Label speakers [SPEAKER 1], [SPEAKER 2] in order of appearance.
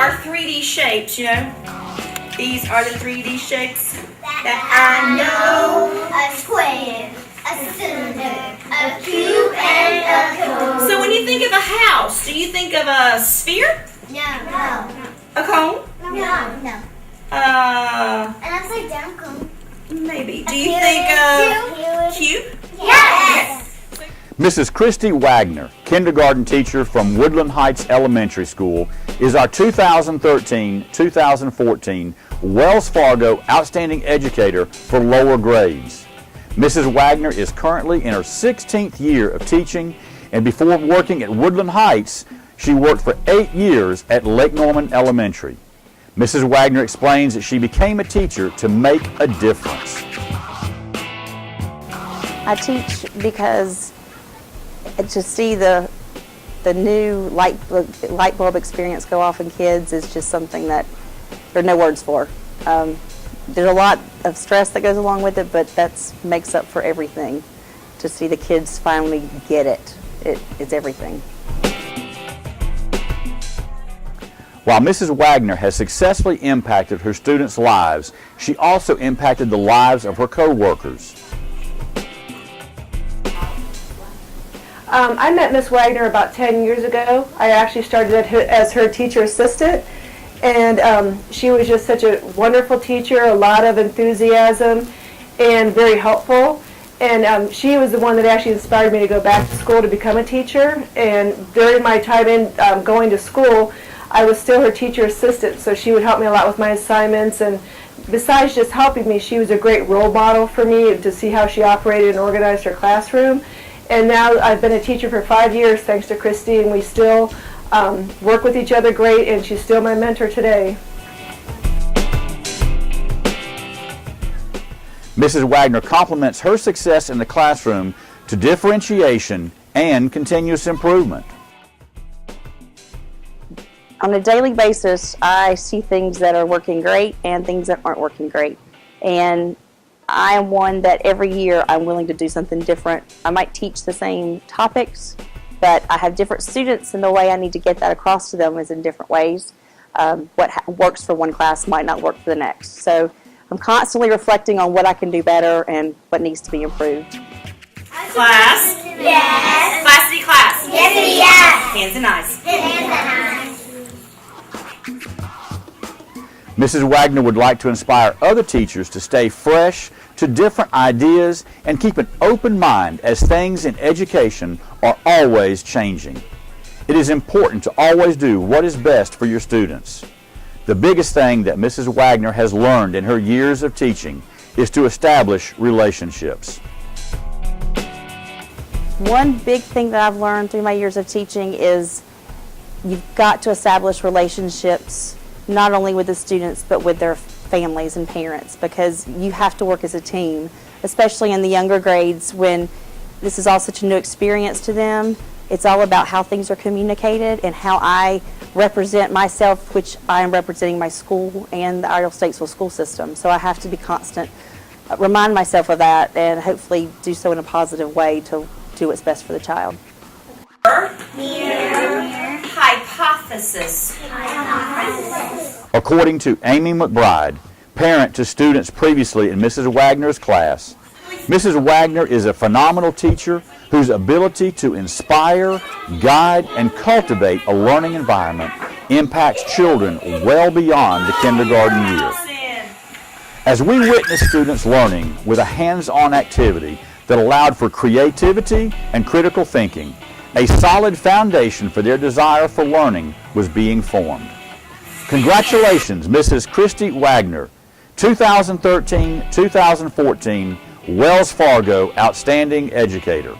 [SPEAKER 1] are 3D shapes, you know. These are the 3D shapes that I know.
[SPEAKER 2] A square, a cylinder, a cube, and a cone.
[SPEAKER 1] So when you think of a house, do you think of a sphere?
[SPEAKER 2] No.
[SPEAKER 1] A cone?
[SPEAKER 2] No. An upside down cone.
[SPEAKER 1] Maybe. Do you think of cube?
[SPEAKER 2] Yes.
[SPEAKER 3] Mrs. Christy Wagner, kindergarten teacher from Woodland Heights Elementary School, is our 2013-2014 Wells Fargo Outstanding Educator for lower grades. Mrs. Wagner is currently in her 16th year of teaching, and before working at Woodland Heights, she worked for 8 years at Lake Norman Elementary. Mrs. Wagner explains that she became a teacher to make a difference.
[SPEAKER 4] I teach because to see the new light bulb experience go off in kids is just something that there are no words for. There's a lot of stress that goes along with it, but that makes up for everything. To see the kids finally get it, it's everything.
[SPEAKER 3] While Mrs. Wagner has successfully impacted her students' lives, she also impacted the lives of her co-workers.
[SPEAKER 5] I met Miss Wagner about 10 years ago. I actually started as her teacher assistant, and she was just such a wonderful teacher, a lot of enthusiasm, and very helpful. And she was the one that actually inspired me to go back to school to become a teacher. And during my time in going to school, I was still her teacher assistant, so she would help me a lot with my assignments. And besides just helping me, she was a great role model for me to see how she operated and organized her classroom. And now I've been a teacher for 5 years, thanks to Christy, and we still work with each other great, and she's still my mentor today.
[SPEAKER 3] Mrs. Wagner complements her success in the classroom to differentiation and continuous improvement.
[SPEAKER 4] On a daily basis, I see things that are working great and things that aren't working great. And I am one that every year I'm willing to do something different. I might teach the same topics, but I have different students, and the way I need to get that across to them is in different ways. What works for one class might not work for the next. So I'm constantly reflecting on what I can do better and what needs to be improved.
[SPEAKER 1] Class?
[SPEAKER 2] Yes.
[SPEAKER 1] Classy class?
[SPEAKER 2] Yes, yes.
[SPEAKER 1] Hands and eyes.
[SPEAKER 3] Mrs. Wagner would like to inspire other teachers to stay fresh to different ideas and keep an open mind as things in education are always changing. It is important to always do what is best for your students. The biggest thing that Mrs. Wagner has learned in her years of teaching is to establish relationships.
[SPEAKER 4] One big thing that I've learned through my years of teaching is you've got to establish relationships not only with the students but with their families and parents, because you have to work as a team, especially in the younger grades when this is all such a new experience to them. It's all about how things are communicated and how I represent myself, which I am representing my school and the Iredell Statesville school system. So I have to be constant, remind myself of that, and hopefully do so in a positive way to do what's best for the child.
[SPEAKER 1] Hypothesis.
[SPEAKER 3] According to Amy McBride, parent to students previously in Mrs. Wagner's class, Mrs. Wagner is a phenomenal teacher whose ability to inspire, guide, and cultivate a learning environment impacts children well beyond the kindergarten year. As we witness students learning with a hands-on activity that allowed for creativity and critical thinking, a solid foundation for their desire for learning was being formed. Congratulations, Mrs. Christy Wagner, 2013-2014 Wells Fargo Outstanding Educator.